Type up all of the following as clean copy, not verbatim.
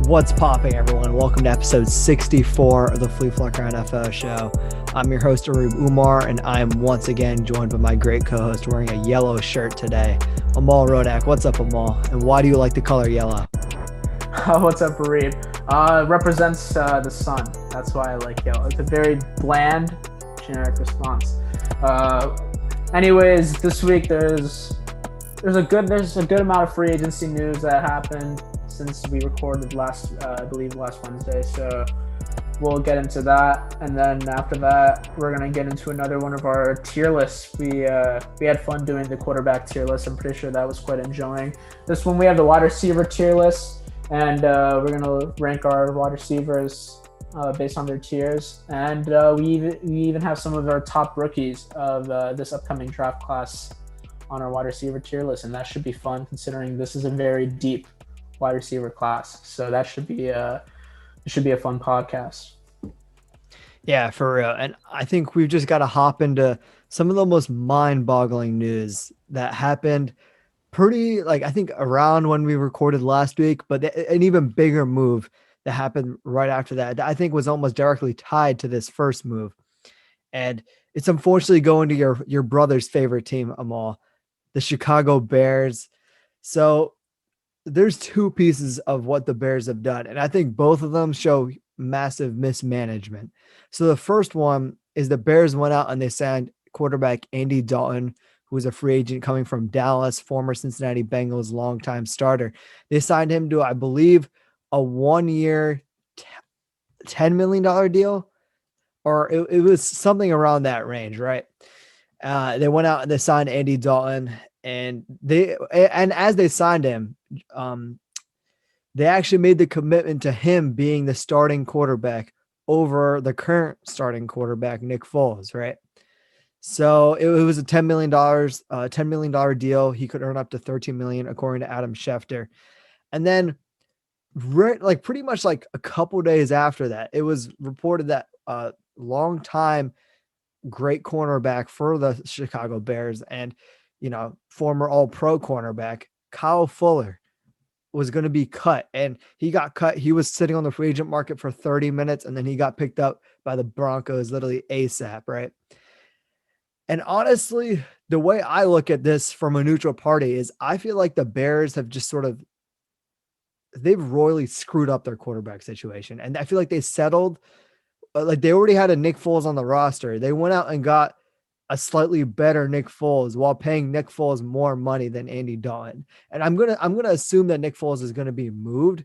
What's popping, everyone? Welcome to episode 64 of the Flacco NFL show. I'm your host, Arub Umar, and I am once again joined by my great co-host wearing a yellow shirt today, Amal Rodak. What's up, Amal? And why do you like the color yellow? What's up, Arub? Represents the sun. That's why I like yellow. It's a very bland, generic response. Anyways, this week there's a good amount of free agency news that happened since we recorded last Wednesday. So we'll get into that, and then after that, we're gonna get into another one of our tier lists. We had fun doing the quarterback tier list. I'm pretty sure that was quite enjoying. This one we have the wide receiver tier list, and we're gonna rank our wide receivers based on their tiers, and we even have some of our top rookies of this upcoming draft class on our wide receiver tier list, and that should be fun considering this is a very deep wide receiver class. So that should be a fun podcast. Yeah, for real. And I think we've just got to hop into some of the most mind-boggling news that happened I think around when we recorded last week, but an even bigger move that happened right after that I think was almost directly tied to this first move. And it's unfortunately going to your brother's favorite team, Amal, the Chicago Bears. So there's two pieces of what the Bears have done, and I think both of them show massive mismanagement. So the first one is the Bears went out and they signed quarterback Andy Dalton, who was a free agent coming from Dallas, former Cincinnati Bengals longtime starter. They signed him to, I believe, a 1-year, $10 million deal, or it was something around that range, right? They went out and they signed Andy Dalton, and as they signed him, they actually made the commitment to him being the starting quarterback over the current starting quarterback, Nick Foles, right? So it was a $10 million deal. He could earn up to $13 million, according to Adam Schefter. And then pretty much like a couple days after that, it was reported that long time great cornerback for the Chicago Bears and, former all-pro cornerback Kyle Fuller was going to be cut, and he got cut. He was sitting on the free agent market for 30 minutes, and then he got picked up by the Broncos literally ASAP, right? And honestly, the way I look at this from a neutral party is I feel like the Bears have just they've royally screwed up their quarterback situation. And I feel like they settled, like they already had a Nick Foles on the roster. They went out and got a slightly better Nick Foles while paying Nick Foles more money than Andy Dalton. And I'm going to assume that Nick Foles is going to be moved.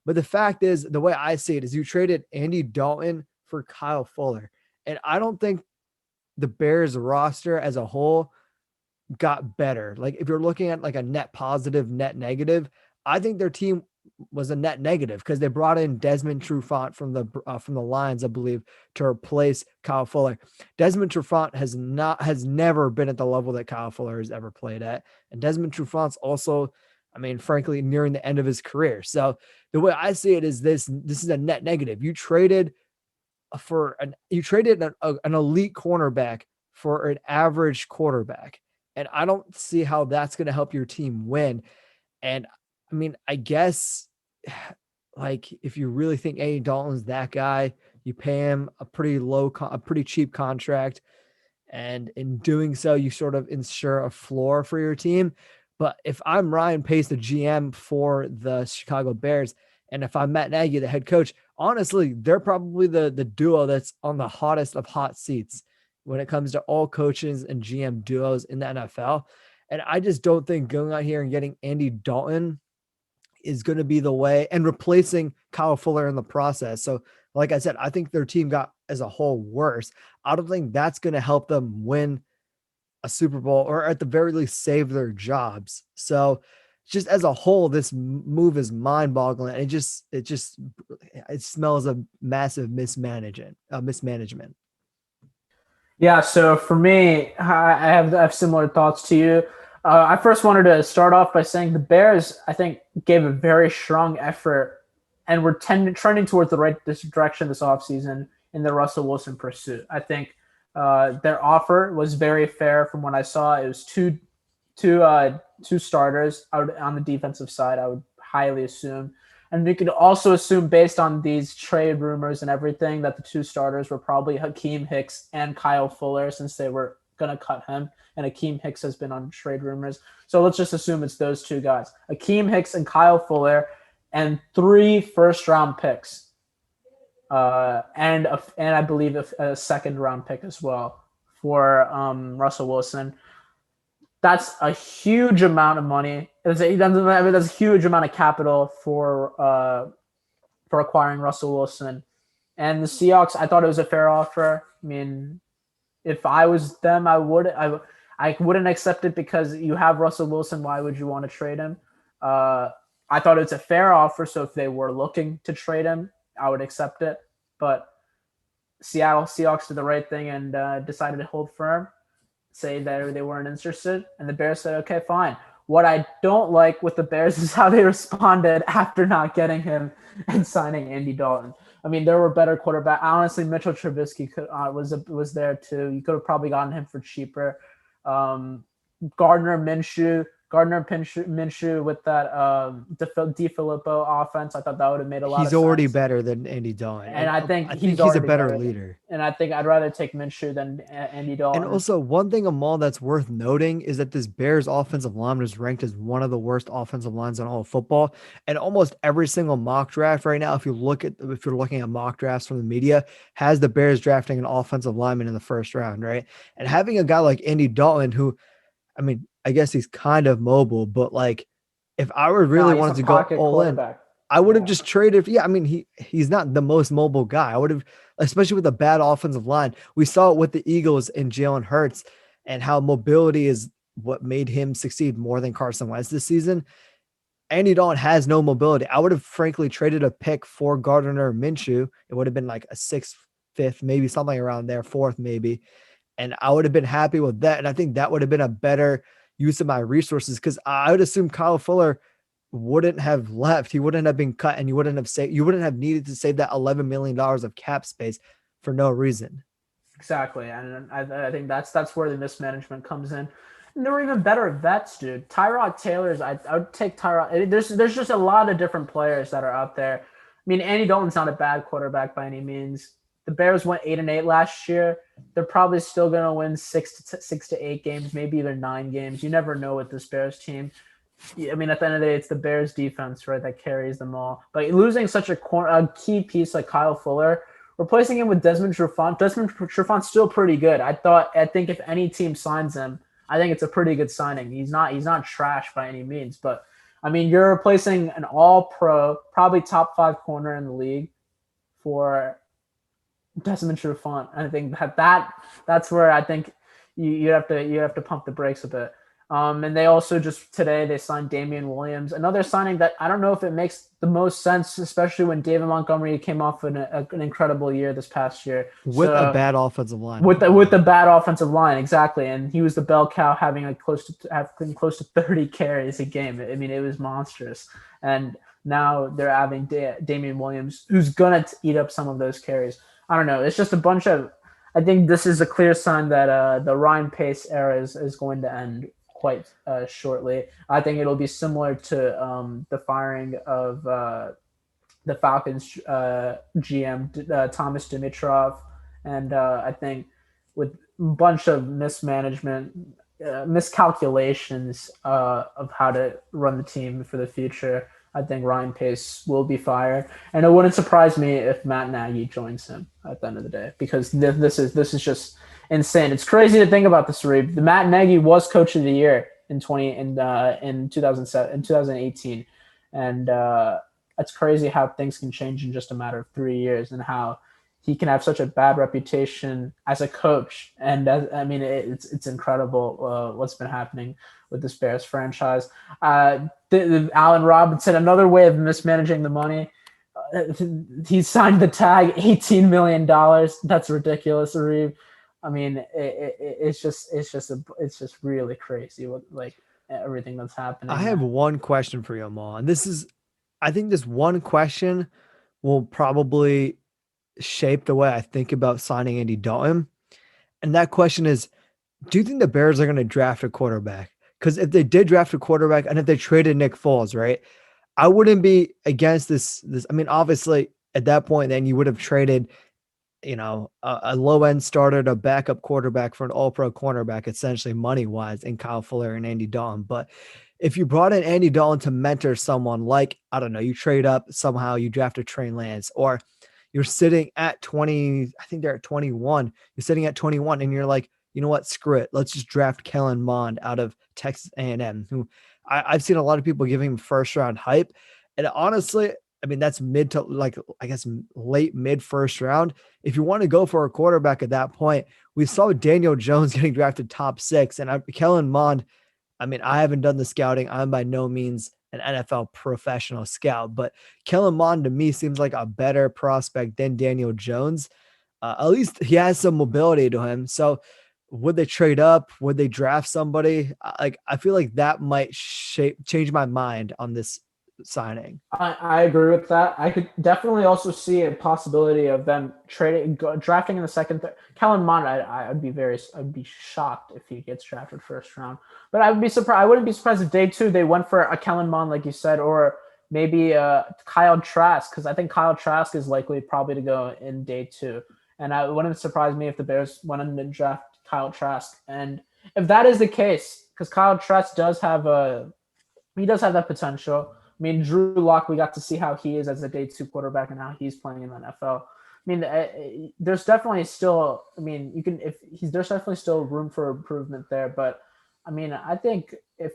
But the fact is, the way I see it is you traded Andy Dalton for Kyle Fuller. And I don't think the Bears roster as a whole got better. Like if you're looking at like a net positive, net negative, I think their team was a net negative because they brought in Desmond Trufant from the Lions, I believe, to replace Kyle Fuller. Desmond Trufant has never been at the level that Kyle Fuller has ever played at, and Desmond Trufant's also, frankly, nearing the end of his career. So the way I see it is this is a net negative. You traded an elite cornerback for an average quarterback, and I don't see how that's going to help your team win. And I guess, like, if you really think Andy Dalton's that guy, you pay him a pretty cheap contract. And in doing so, you sort of ensure a floor for your team. But if I'm Ryan Pace, the GM for the Chicago Bears, and if I'm Matt Nagy, the head coach, honestly, they're probably the duo that's on the hottest of hot seats when it comes to all coaches and GM duos in the NFL. And I just don't think going out here and getting Andy Dalton is going to be the way, and replacing Kyle Fuller in the process. So like I said, I think their team got as a whole worse. I don't think that's going to help them win a Super Bowl, or at the very least save their jobs. So just as a whole, this move is mind boggling. It smells of massive mismanagement. Yeah, so for me, I have similar thoughts to you. I first wanted to start off by saying the Bears, I think, gave a very strong effort and were trending towards the right direction this offseason in the Russell Wilson pursuit. I think their offer was very fair from what I saw. It was two starters out on the defensive side, I would highly assume. And you could also assume, based on these trade rumors and everything, that the two starters were probably Hakeem Hicks and Kyle Fuller, since they were going to cut him. And Hakeem Hicks has been on trade rumors. So let's just assume it's those two guys, Hakeem Hicks and Kyle Fuller, and 3 first-round picks. And I believe a second-round pick as well for Russell Wilson. That's a huge amount of money. That's a huge amount of capital for acquiring Russell Wilson. And the Seahawks, I thought it was a fair offer. I mean, if I was them, I wouldn't accept it because you have Russell Wilson. Why would you want to trade him? I thought it's a fair offer. So if they were looking to trade him, I would accept it. But Seattle Seahawks did the right thing and decided to hold firm, say that they weren't interested, and the Bears said, okay, fine. What I don't like with the Bears is how they responded after not getting him and signing Andy Dalton. I mean, there were better quarterbacks. Honestly, Mitchell Trubisky was there too. You could have probably gotten him for cheaper. Gardner Minshew with that DeFilippo offense. I thought that would have made a lot of sense. He's already better than Andy Dalton. And I think he's a better leader. And I think I'd rather take Minshew than Andy Dalton. And also, one thing, Amal, that's worth noting is that this Bears offensive line was ranked as one of the worst offensive lines in all of football. And almost every single mock draft right now, if you're looking at mock drafts from the media, has the Bears drafting an offensive lineman in the first round, right? And having a guy like Andy Dalton, who, I mean, I guess he's kind of mobile, but like if I were really wanted to go all in, I would have just traded. Yeah, I mean, he's not the most mobile guy. I would have, especially with a bad offensive line. We saw it with the Eagles and Jalen Hurts and how mobility is what made him succeed more than Carson Wentz this season. Andy Dalton has no mobility. I would have frankly traded a pick for Gardner Minshew. It would have been like a 6th, 5th, maybe something around there, 4th maybe. And I would have been happy with that. And I think that would have been a better use of my resources, because I would assume Kyle Fuller wouldn't have left. He wouldn't have been cut, and you wouldn't have needed to save that $11 million of cap space for no reason. Exactly. And I think that's where the mismanagement comes in. And there were even better vets, dude. Tyrod Taylor's, I would take Tyrod. There's just a lot of different players that are out there. I mean, Andy Dalton's not a bad quarterback by any means. The Bears went 8-8 last year. They're probably still going to win 6 to 8 games, maybe even 9 games. You never know with this Bears team. I mean, at the end of the day, it's the Bears defense, right, that carries them all. But losing such a key piece like Kyle Fuller, replacing him with Desmond Trufant's still pretty good. I think if any team signs him, I think it's a pretty good signing. He's not trash by any means, but I mean, you're replacing an all-pro, probably top 5 corner in the league for Desmond Trufant. I think that's where I think you have to pump the brakes a bit. And they also today they signed Damian Williams, another signing that I don't know if it makes the most sense, especially when David Montgomery came off an incredible year this past year with a bad offensive line. With the bad offensive line, exactly, and he was the bell cow, having close to 30 carries a game. I mean, it was monstrous. And now they're having Damian Williams, who's gonna eat up some of those carries. I don't know. It's just a bunch of. I think this is a clear sign that the Ryan Pace era is going to end quite shortly. I think it'll be similar to the firing of the Falcons GM Thomas Dimitrov, and I think with a bunch of mismanagement, miscalculations of how to run the team for the future, I think Ryan Pace will be fired, and it wouldn't surprise me if Matt Nagy joins him at the end of the day, because this is just insane. It's crazy to think about this, Reeb. The Matt Nagy was Coach of the Year in 2018, and it's crazy how things can change in just a matter of 3 years, and how he can have such a bad reputation as a coach. And I mean, it's incredible what's been happening with this Bears franchise. Allen Robinson, another way of mismanaging the money. He signed the tag $18 million. That's ridiculous, Reeb. I mean, it's just really crazy what, like, everything that's happening. I have one question for you, Amal, and I think this one question will probably shape the way I think about signing Andy Dalton. And that question is, do you think the Bears are going to draft a quarterback? Because if they did draft a quarterback, and if they traded Nick Foles, right, I wouldn't be against this. I mean, obviously at that point, then you would have traded, a low end starter to backup quarterback for an all pro cornerback, essentially money wise, in Kyle Fuller and Andy Dalton. But if you brought in Andy Dalton to mentor someone like, I don't know, you trade up somehow, you draft a Trey Lance, or you're sitting at 20, I think they're at 21. You're sitting at 21 and you're like, you know what, screw it. Let's just draft Kellen Mond out of Texas A&M, who I've seen a lot of people giving him first round hype. And honestly, I mean, that's mid to like, I guess, late mid first round. If you want to go for a quarterback at that point, we saw Daniel Jones getting drafted top 6, and Kellen Mond. I mean, I haven't done the scouting. I'm by no means an NFL professional scout, but Kellen Mond to me seems like a better prospect than Daniel Jones. At least he has some mobility to him. So would they trade up? Would they draft somebody? Like, I feel like that might change my mind on this signing. I agree with that. I could definitely also see a possibility of them drafting in the second. Kellen Mond, I'd be shocked if he gets drafted first round. But I would be surprised. I wouldn't be surprised if day 2 they went for a Kellen Mond, like you said, or maybe Kyle Trask, because I think Kyle Trask is likely probably to go in day 2, and I wouldn't surprise me if the Bears went and draft Kyle Trask. And if that is the case, because Kyle Trask does have that potential. I mean, Drew Lock, we got to see how he is as a day 2 quarterback and how he's playing in the NFL. I mean, there's definitely still, there's definitely still room for improvement there. But I mean, I think if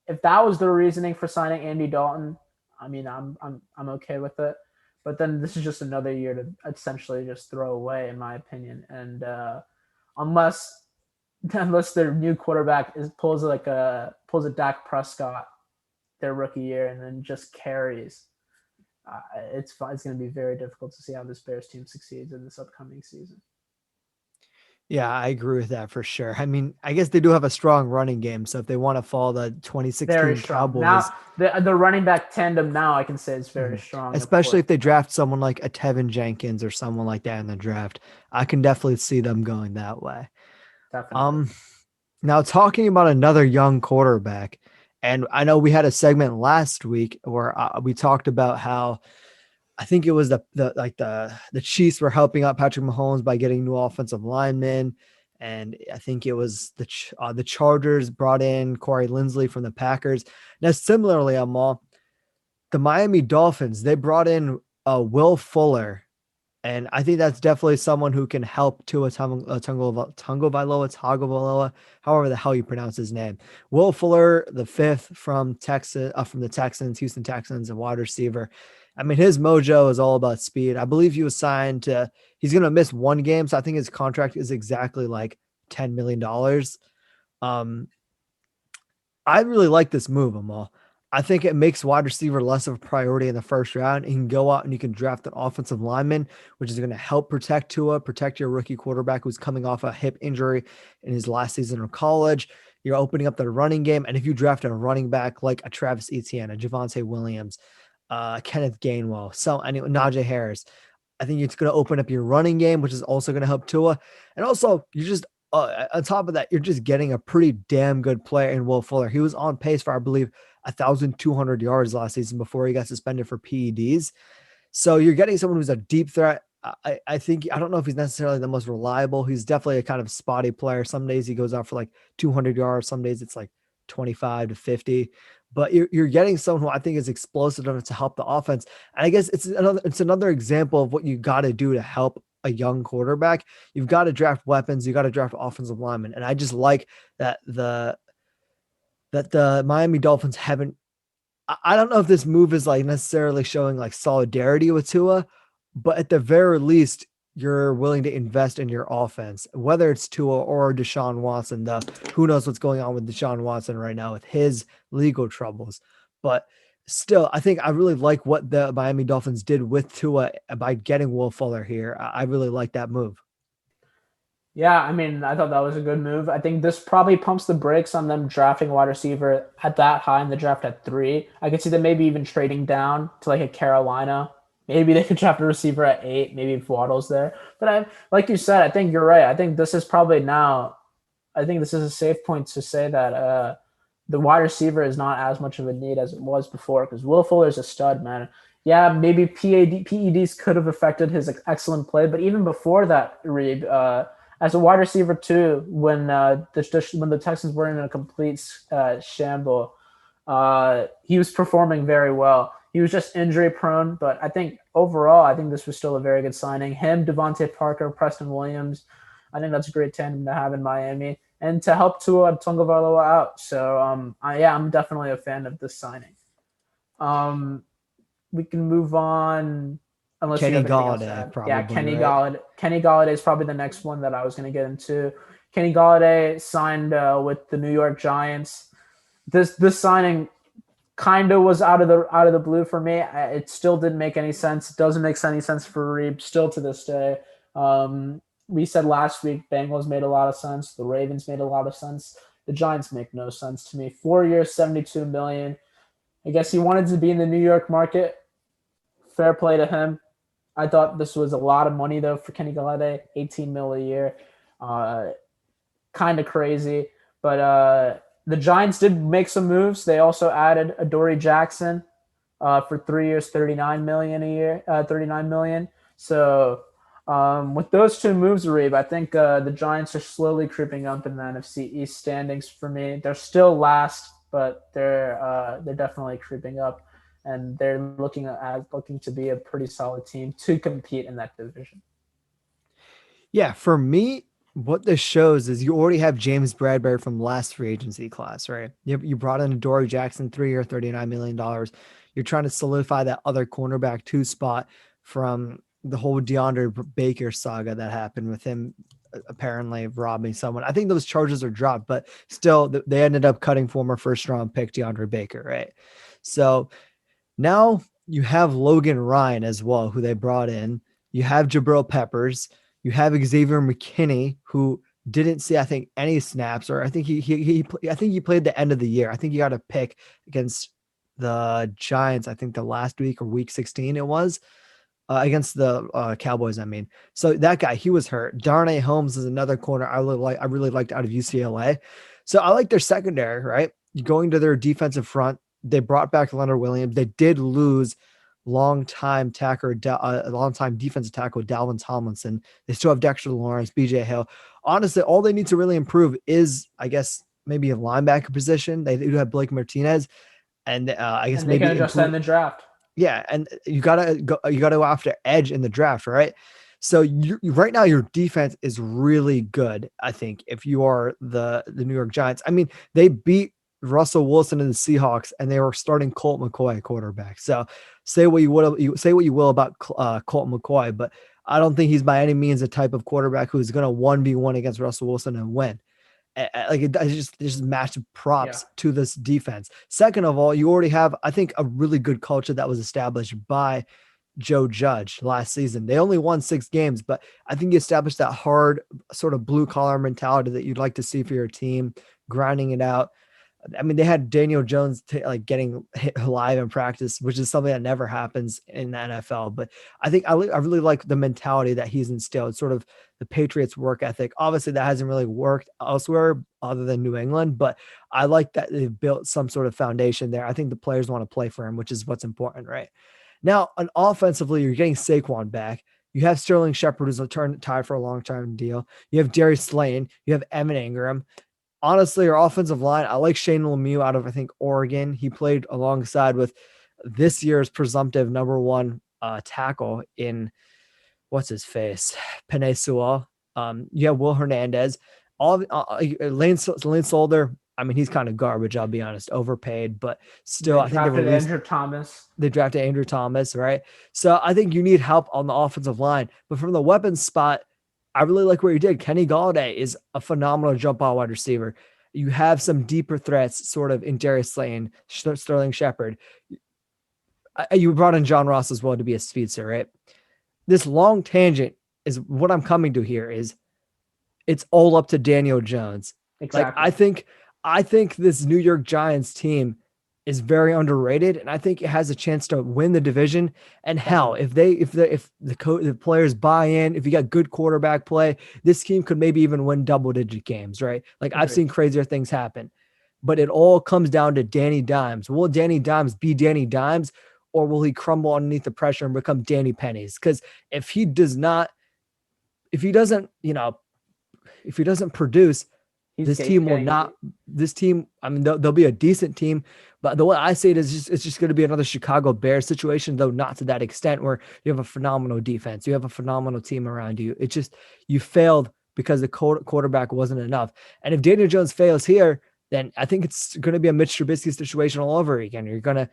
that was the reasoning for signing Andy Dalton, I mean, I'm okay with it. But then this is just another year to essentially just throw away, in my opinion. And unless their new quarterback pulls a Dak Prescott their rookie year and then just carries, it's going to be very difficult to see how this Bears team succeeds in this upcoming season. Yeah, I agree with that for sure. I mean, I guess they do have a strong running game. So if they want to follow the Very 2016 strong. Cowboys, Now, the running back tandem now I can say is very strong. especially if they draft someone like a Tevin Jenkins or someone like that in the draft, I can definitely see them going that way. Definitely. Now talking about another young quarterback, and I know we had a segment last week where we talked about how I think it was the Chiefs were helping out Patrick Mahomes by getting new offensive linemen, and I think it was the Chargers brought in Corey Linsley from the Packers. Now, similarly, Amal, the Miami Dolphins, they brought in Will Fuller, and I think that's definitely someone who can help Tua Tagovailoa, however the hell you pronounce his name. Will Fuller, the 5th from Texas, from the Texans, Houston Texans, a wide receiver. I mean, his mojo is all about speed. I believe he was signed to, he's going to miss one game. So I think his contract is exactly like $10 million. I really like this move, Amal. I think it makes wide receiver less of a priority in the first round. You can go out and you can draft an offensive lineman, which is going to help protect Tua, protect your rookie quarterback who's coming off a hip injury in his last season of college. You're opening up the running game. And if you draft a running back like a Travis Etienne, a Javonte Williams, Kenneth Gainwell, Najee Harris, I think it's going to open up your running game, which is also going to help Tua. And also, you're just on top of that, you're just getting a pretty damn good player in Will Fuller. He was on pace for, I believe, 1,200 yards last season before he got suspended for PEDs. So you're getting someone who's a deep threat. I think, I don't know if he's necessarily the most reliable. He's definitely a kind of spotty player. Some days he goes out for like 200 yards. Some days it's like 25 to 50. But you're getting someone who I think is explosive enough to help the offense. And I guess it's another example of what you got to do to help a young quarterback. You've got to draft weapons. You got to draft offensive linemen. And I just like that the Miami Dolphins haven't. I don't know if this move is like necessarily showing like solidarity with Tua, but at the very least, you're willing to invest in your offense, whether it's Tua or Deshaun Watson. Who knows what's going on with Deshaun Watson right now with his legal troubles. But still, I think I really like what the Miami Dolphins did with Tua by getting Will Fuller here. I really like that move. Yeah, I mean, I thought that was a good move. I think this probably pumps the brakes on them drafting a wide receiver at that high in the draft at 3. I could see them maybe even trading down to like a Carolina. Maybe they could draft a receiver at 8, maybe if Waddle's there. But like you said, I think you're right. I think this is probably now, I think this is a safe point to say that the wide receiver is not as much of a need as it was before because Will Fuller's a stud, man. Yeah, maybe PEDs could have affected his excellent play, but even before that, Reeb, as a wide receiver too, when the Texans were in a complete shamble, he was performing very well. He was just injury prone, but I think overall, I think this was still a very good signing. Him, Devontae Parker, Preston Williams, I think that's a great tandem to have in Miami and to help Tua Tagovailoa out. So, I'm definitely a fan of this signing. Um, we can move on unless you Kenny have anything else to Galladay, add. Yeah, probably, Kenny right? Galladay. Kenny Galladay is probably the next one that I was going to get into. Kenny Galladay signed with the New York Giants. This signing kind of was out of the blue for me. It still didn't make any sense. It doesn't make any sense for Reeb still to this day. We said last week Bengals made a lot of sense. The Ravens made a lot of sense. The Giants make no sense to me. 4 years, 72 million. I guess he wanted to be in the New York market. Fair play to him. I thought this was a lot of money though for Kenny Galladay, 18 mil a year. Uh, Kind of crazy, but the Giants did make some moves. They also added Adoree Jackson for 3 years, 39 million a year, 39 million. So with those two moves, Reeb, I think the Giants are slowly creeping up in the NFC East standings for me. They're still last, but they're definitely creeping up, and they're looking to be a pretty solid team to compete in that division. Yeah, for me, what this shows is you already have James Bradbury from last free agency class, right? You brought in Dory Jackson, 3 year, $39 million. You're trying to solidify that other cornerback two spot from the whole DeAndre Baker saga that happened with him apparently robbing someone. I think those charges are dropped, but still they ended up cutting former first round pick DeAndre Baker, right? So now you have Logan Ryan as well, who they brought in. You have Jabril Peppers. You have Xavier McKinney, who didn't see, I think, any snaps, or I think I think he played the end of the year. I think he got a pick against the Giants. I think the last week or week 16 it was against the Cowboys. I mean, so that guy he was hurt. Darnay Holmes is another corner I really like. I really liked out of UCLA. So I like their secondary. Right, going to their defensive front. They brought back Leonard Williams. They did lose longtime longtime defensive tackle Dalvin Tomlinson. They still have Dexter Lawrence, BJ Hill. Honestly, all they need to really improve is, I guess, maybe a linebacker position. They do have Blake Martinez, and I guess And they can maybe adjust that in improve. the draft. Yeah, and you gotta go after edge in the draft, right? So right now your defense is really good. I think if you are the New York Giants, I mean they beat Russell Wilson and the Seahawks, and they were starting Colt McCoy at quarterback. So say what you will about Colt McCoy, but I don't think he's by any means the type of quarterback who's going to 1v1 against Russell Wilson and win. Like just massive Yeah. props to this defense. Second of all, you already have, I think, a really good culture that was established by Joe Judge last season. They only won 6 games, but I think you established that hard sort of blue collar mentality that you'd like to see for your team, grinding it out. I mean, they had Daniel Jones like getting hit live in practice, which is something that never happens in the NFL. But I think I really like the mentality that he's instilled, sort of the Patriots work ethic. Obviously, that hasn't really worked elsewhere other than New England, but I like that they've built some sort of foundation there. I think the players want to play for him, which is what's important, right? Now, on offensively, you're getting Saquon back. You have Sterling Shepard, who's a tied for a long-term deal. You have Darius Slayton. You have Evan Ingram. Honestly, our offensive line, I like Shane Lemieux out of, I think, Oregon. He played alongside with this year's presumptive number one tackle in what's his face, Penei Sewell. You have Will Hernandez. Lane Solder. I mean, he's kind of garbage. I'll be honest, overpaid, but still, They I think they drafted released. Andrew Thomas. They drafted Andrew Thomas, right? So I think you need help on the offensive line, but from the weapons spot, I really like what you did. Kenny Galladay is a phenomenal jump ball wide receiver. You have some deeper threats, sort of in Darius Slayton, Sterling Shepard. You brought in John Ross as well to be a speedster, right? This long tangent is what I'm coming to here is it's all up to Daniel Jones. Like Exactly. I think this New York Giants team is very underrated, and I think it has a chance to win the division. And hell, Definitely. if the players buy in, if you got good quarterback play, this team could maybe even win double digit games, right? Like I've Agreed. seen crazier things happen. but it all comes down to Danny Dimes. Will Danny Dimes be Danny Dimes, or will he crumble underneath the pressure and become Danny Pennies? Because if he does not, if he doesn't, if he doesn't produce, He's this team will getting. not. This team, I mean, they'll be a decent team, but the way I say it is, it's just going to be another Chicago Bears situation, though not to that extent where you have a phenomenal defense, you have a phenomenal team around you. It's just you failed because the quarterback wasn't enough. And if Daniel Jones fails here, then I think it's going to be a Mitch Trubisky situation all over again. You're going to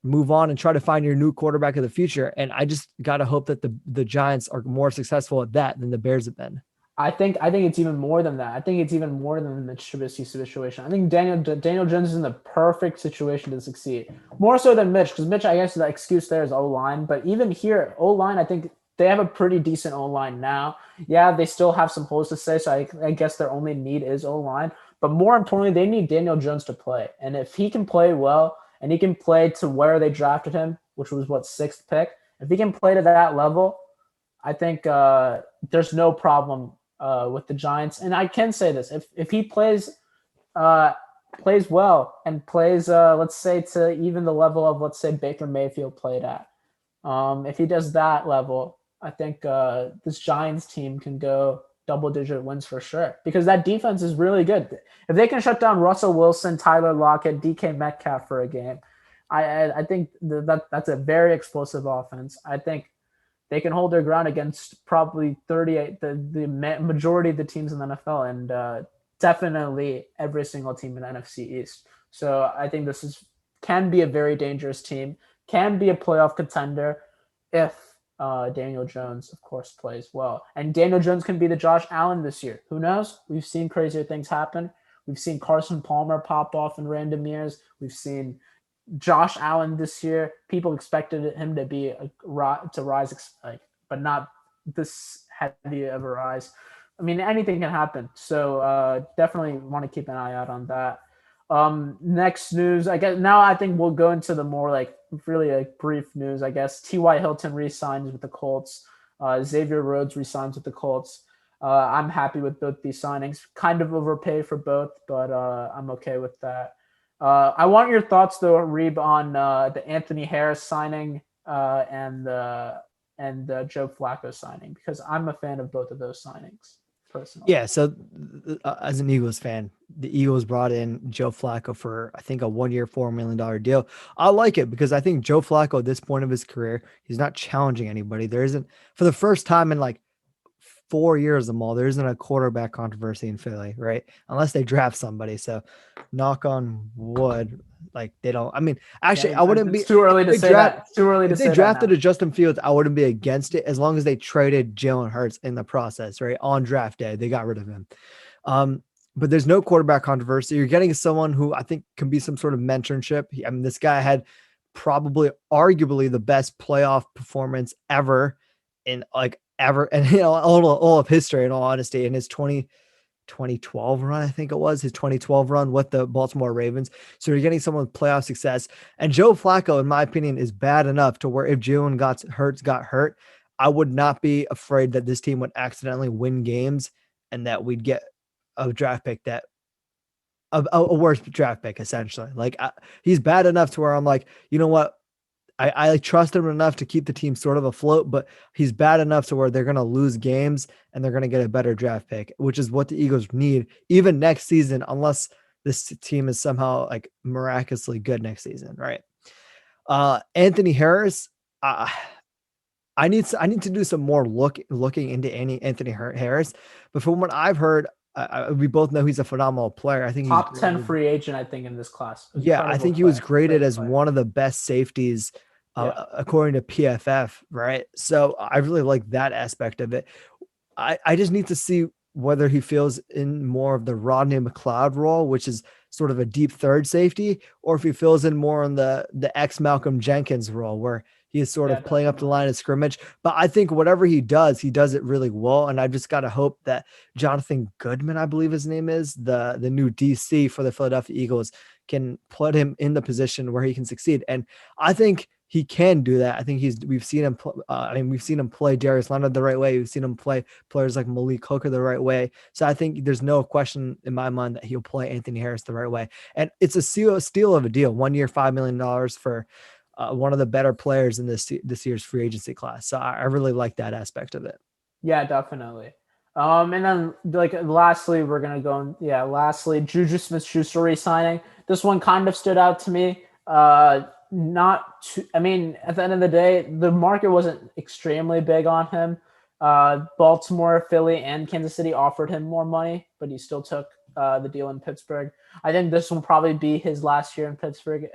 move on and try to find your new quarterback of the future. And I just got to hope that the Giants are more successful at that than the Bears have been. I think it's even more than that. I think it's even more than the Mitch Trubisky situation. I think Daniel Jones is in the perfect situation to succeed. More so than Mitch, because Mitch, I guess the excuse there is O-line. But even here, O-line, I think they have a pretty decent O-line now. Yeah, they still have some holes to say, so I guess their only need is O-line. But more importantly, they need Daniel Jones to play. And if he can play well, and he can play to where they drafted him, which was, what, 6th pick? If he can play to that level, I think there's no problem with the Giants. And I can say this: if he plays well and plays, let's say, to even the level of, let's say, Baker Mayfield played at, if he does that level, I think this Giants team can go double-digit wins for sure, because that defense is really good. If they can shut down Russell Wilson, Tyler Lockett, DK Metcalf for a game, I think that's a very explosive offense. I think they can hold their ground against probably 38, the majority of the teams in the NFL, and definitely every single team in the NFC East. So I think can be a very dangerous team, can be a playoff contender if Daniel Jones, of course, plays well. And Daniel Jones can be the Josh Allen this year. Who knows? We've seen crazier things happen. We've seen Carson Palmer pop off in random years. We've seen Josh Allen this year. People expected him to rise, but not this heavy of a rise. I mean, anything can happen. So definitely want to keep an eye out on that. Next news, I guess now I think we'll go into the more really brief news, I guess. T.Y. Hilton re-signs with the Colts. Xavier Rhodes re-signs with the Colts. I'm happy with both these signings. Kind of overpaid for both, but I'm okay with that. I want your thoughts, though, Reeb, on the Anthony Harris signing and Joe Flacco signing, because I'm a fan of both of those signings personally. Yeah. So as an Eagles fan, the Eagles brought in Joe Flacco for, I think, a 1-year, $4 million deal. I like it because I think Joe Flacco at this point of his career, he's not challenging anybody. There isn't, for the first time in 4 years of them all, there isn't a quarterback controversy in Philly, right? Unless they draft somebody. So knock on wood, they don't. I mean, actually, Yeah, I wouldn't be. It's too early to say that. It's too early to say that. If they drafted a Justin Fields, I wouldn't be against it as long as they traded Jalen Hurts in the process, right? On draft day, they got rid of him. But there's no quarterback controversy. You're getting someone who I think can be some sort of mentorship. I mean, this guy had probably arguably the best playoff performance ever in ever, and all of history, in all honesty, in his 2012 run, I think it was his 2012 run with the Baltimore Ravens. So you're getting someone with playoff success. And Joe Flacco, in my opinion, is bad enough to where if Jalen got hurt, I would not be afraid that this team would accidentally win games and that we'd get a draft pick that a worse draft pick, essentially. He's bad enough to where I'm like, you know what? I trust him enough to keep the team sort of afloat, but he's bad enough to where they're going to lose games and they're going to get a better draft pick, which is what the Eagles need even next season, unless this team is somehow miraculously good next season. Right. Anthony Harris. I need to do some more looking into Anthony Harris, but from what I've heard, we both know he's a phenomenal player. I think top 10 free agent, I think, in this class. Yeah, I think he was graded as one of the best safeties according to PFF, right? So I really like that aspect of it. I just need to see whether he feels in more of the Rodney McLeod role, which is sort of a deep third safety, or if he feels in more on the ex Malcolm Jenkins role, where he is sort of playing up the line of scrimmage. But I think whatever he does it really well. And I just got to hope that Jonathan Goodman, I believe his name is, the new DC for the Philadelphia Eagles, can put him in the position where he can succeed. And I think he can do that. I think we've seen him. We've seen him play Darius Leonard the right way. We've seen him play players like Malik Hooker the right way. So I think there's no question in my mind that he'll play Anthony Harris the right way. And it's a steal of a deal. 1 year, $5 million for one of the better players in this year's free agency class. So I really like that aspect of it. Yeah, definitely. And then like lastly, we're gonna go. Lastly, Juju Smith-Schuster re-signing. This one kind of stood out to me. Not too, I mean, at the end of the day, the market wasn't extremely big on him. Baltimore, Philly, and Kansas City offered him more money, but he still took the deal in Pittsburgh. I think this will probably be his last year in Pittsburgh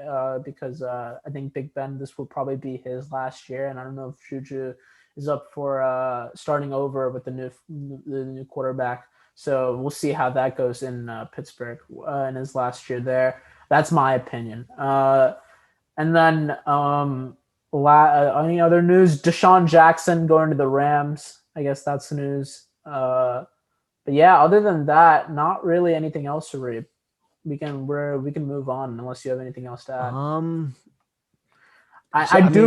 because I think Big Ben, this will probably be his last year. And I don't know if Juju is up for starting over with the new quarterback. So we'll see how that goes in Pittsburgh in his last year there. That's my opinion. And then any other news? Deshaun Jackson going to the Rams. I guess that's the news. But yeah, other than that, not really anything else to read. We can move on unless you have anything else to add. I did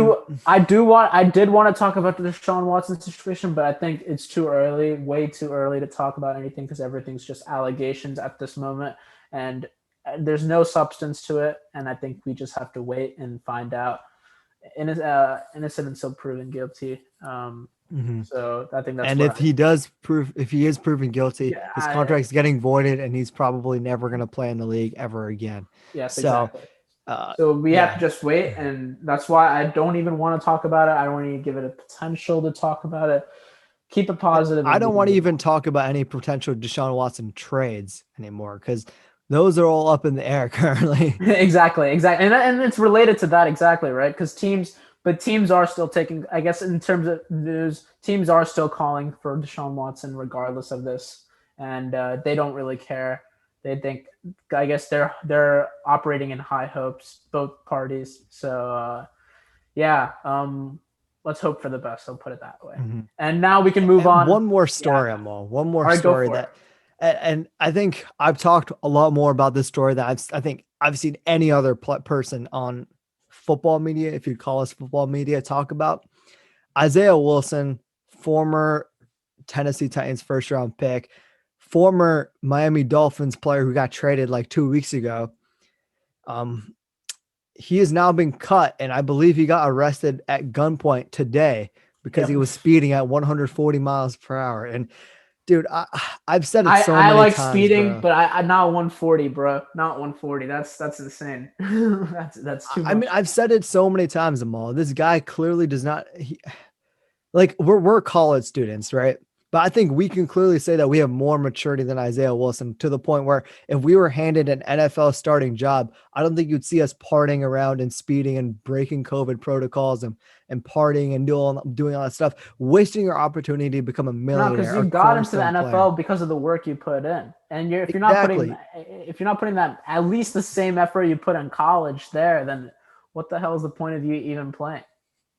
want to talk about the Deshaun Watson situation, but I think it's too early, way too early to talk about anything because everything's just allegations at this moment, and there's no substance to it. And I think we just have to wait and find out. Innocent until proven guilty. So I think that's. And if he is proven guilty, his contract's getting voided, and he's probably never going to play in the league ever again. Yes, so, exactly. So we have to just wait, and that's why I don't even want to talk about it. I don't want to give it a potential to talk about it. Keep it positive. I don't want to even talk about any potential Deshaun Watson trades anymore because those are all up in the air currently. Exactly. And it's related to that exactly, right? Because teams are still taking, I guess in terms of news, teams are still calling for Deshaun Watson regardless of this. And they don't really care. They think, I guess they're operating in high hopes, both parties. So let's hope for the best. I'll put it that way. Mm-hmm. And now we can move on. One more story, Amal. One more story that, and I think I've talked a lot more about this story than I think I've seen any other person on football media, if you'd call us football media, talk about. Isaiah Wilson, former Tennessee Titans first round pick, former Miami Dolphins player who got traded like 2 weeks ago. He has now been cut, and I believe he got arrested at gunpoint today because he was speeding at 140 miles per hour. And dude, I've said it so many times. I like speeding, bro. But I not 140, bro. Not 140. That's insane. that's too much. I mean, I've said it so many times, Amal. This guy clearly does not. Like we're college students, right? But I think we can clearly say that we have more maturity than Isaiah Wilson to the point where if we were handed an NFL starting job, I don't think you'd see us partying around and speeding and breaking COVID protocols and partying and doing all that stuff, wasting your opportunity to become a millionaire. No, because you got into the NFL because of the work you put in. And if you're not putting that at least the same effort you put in college there, then what the hell is the point of you even playing?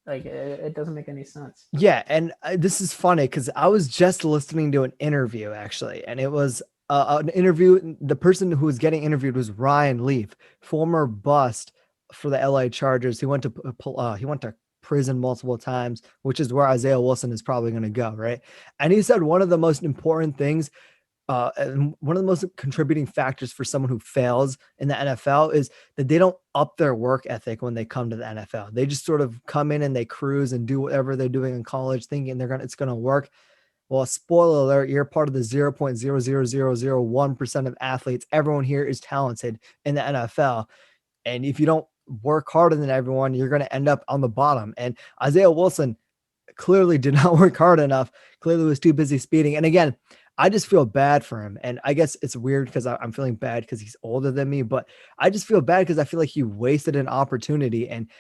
Like, it doesn't make any sense. Yeah, and this is funny because I was just listening to an interview, actually, and it was an interview. The person who was getting interviewed was Ryan Leaf, former bust for the LA Chargers. He went to prison multiple times, which is where Isaiah Wilson is probably going to go, right? And he said one of the most important things and one of the most contributing factors for someone who fails in the NFL is that they don't up their work ethic when they come to the NFL. They just sort of come in and they cruise and do whatever they're doing in college thinking it's going to work. Well, spoiler alert, you're part of the 0.00001% of athletes. Everyone here is talented in the NFL. And if you don't work harder than everyone, you're going to end up on the bottom. And Isaiah Wilson clearly did not work hard enough. Clearly was too busy speeding. And again, I just feel bad for him. And I guess it's weird because I'm feeling bad because he's older than me, but I just feel bad because I feel like he wasted an opportunity. And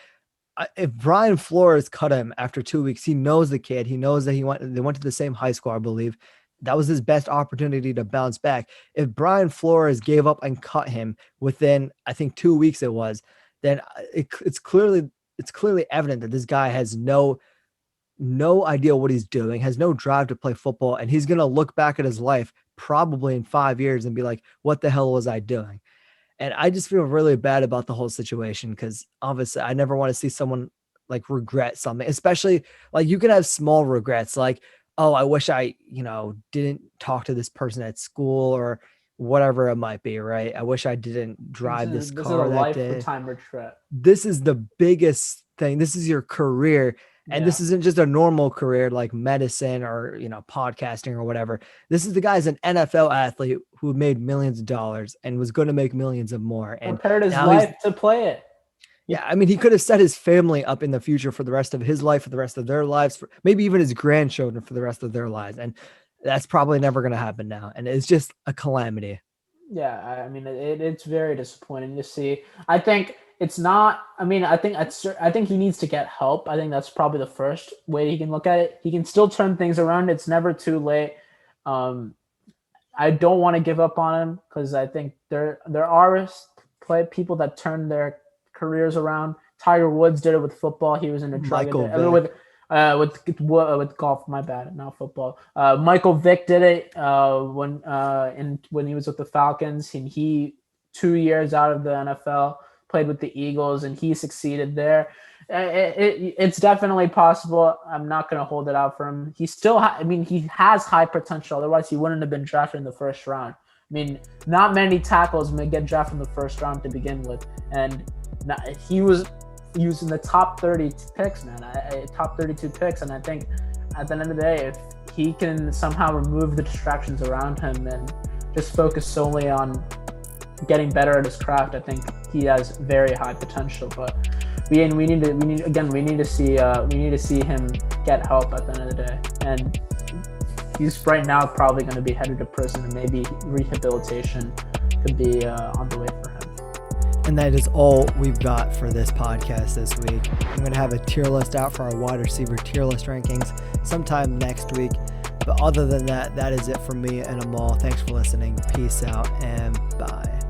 if Brian Flores cut him after 2 weeks, he knows the kid. He knows that they went to the same high school, I believe. That was his best opportunity to bounce back. If Brian Flores gave up and cut him within, I think 2 weeks it was, then it's clearly evident that this guy has no idea what he's doing, has no drive to play football, and he's going to look back at his life probably in 5 years and be like, what the hell was I doing? And I just feel really bad about the whole situation because obviously I never want to see someone like regret something, especially like you can have small regrets like, oh, I wish I, didn't talk to this person at school or whatever it might be, right? I wish I didn't This drive this is this is a car that day. lifetime regret. This is the biggest thing. This is your career. And Yeah. this isn't just a normal career like medicine or, podcasting or whatever. This is the guy's an NFL athlete who made millions of dollars and was going to make millions of more. And Prepared his now he's, life to play it. yeah, I mean, he could have set his family up in the future for the rest of his life, for the rest of their lives, for maybe even his grandchildren for the rest of their lives. And that's probably never going to happen now. And it's just a calamity. Yeah, I mean, it's very disappointing to see. I think it's not. I mean, I think he needs to get help. I think that's probably the first way he can look at it. He can still turn things around. It's never too late. Um, I don't want to give up on him because I think there are people that turn their careers around. Tiger Woods did it with football. He was in a drug Michael addiction. Vick. With golf. My bad, not football. Michael Vick did it when he was with the Falcons, and he 2 years out of the NFL played with the Eagles, and he succeeded there. It's definitely possible. I'm not going to hold it out for him. He still, he has high potential. Otherwise, he wouldn't have been drafted in the first round. I mean, not many tackles may get drafted in the first round to begin with, and he was in the top 30 picks, man. Top 32 picks, and I think at the end of the day, if he can somehow remove the distractions around him and just focus solely on getting better at his craft, I think he has very high potential. But we need to see him get help at the end of the day, and he's right now probably going to be headed to prison, and maybe rehabilitation could be on the way for him. And that is all we've got for this podcast this week. I'm going to have a tier list out for our wide receiver tier list rankings sometime next week. But other than that, that is it from me and Amal. Thanks for listening. Peace out and bye.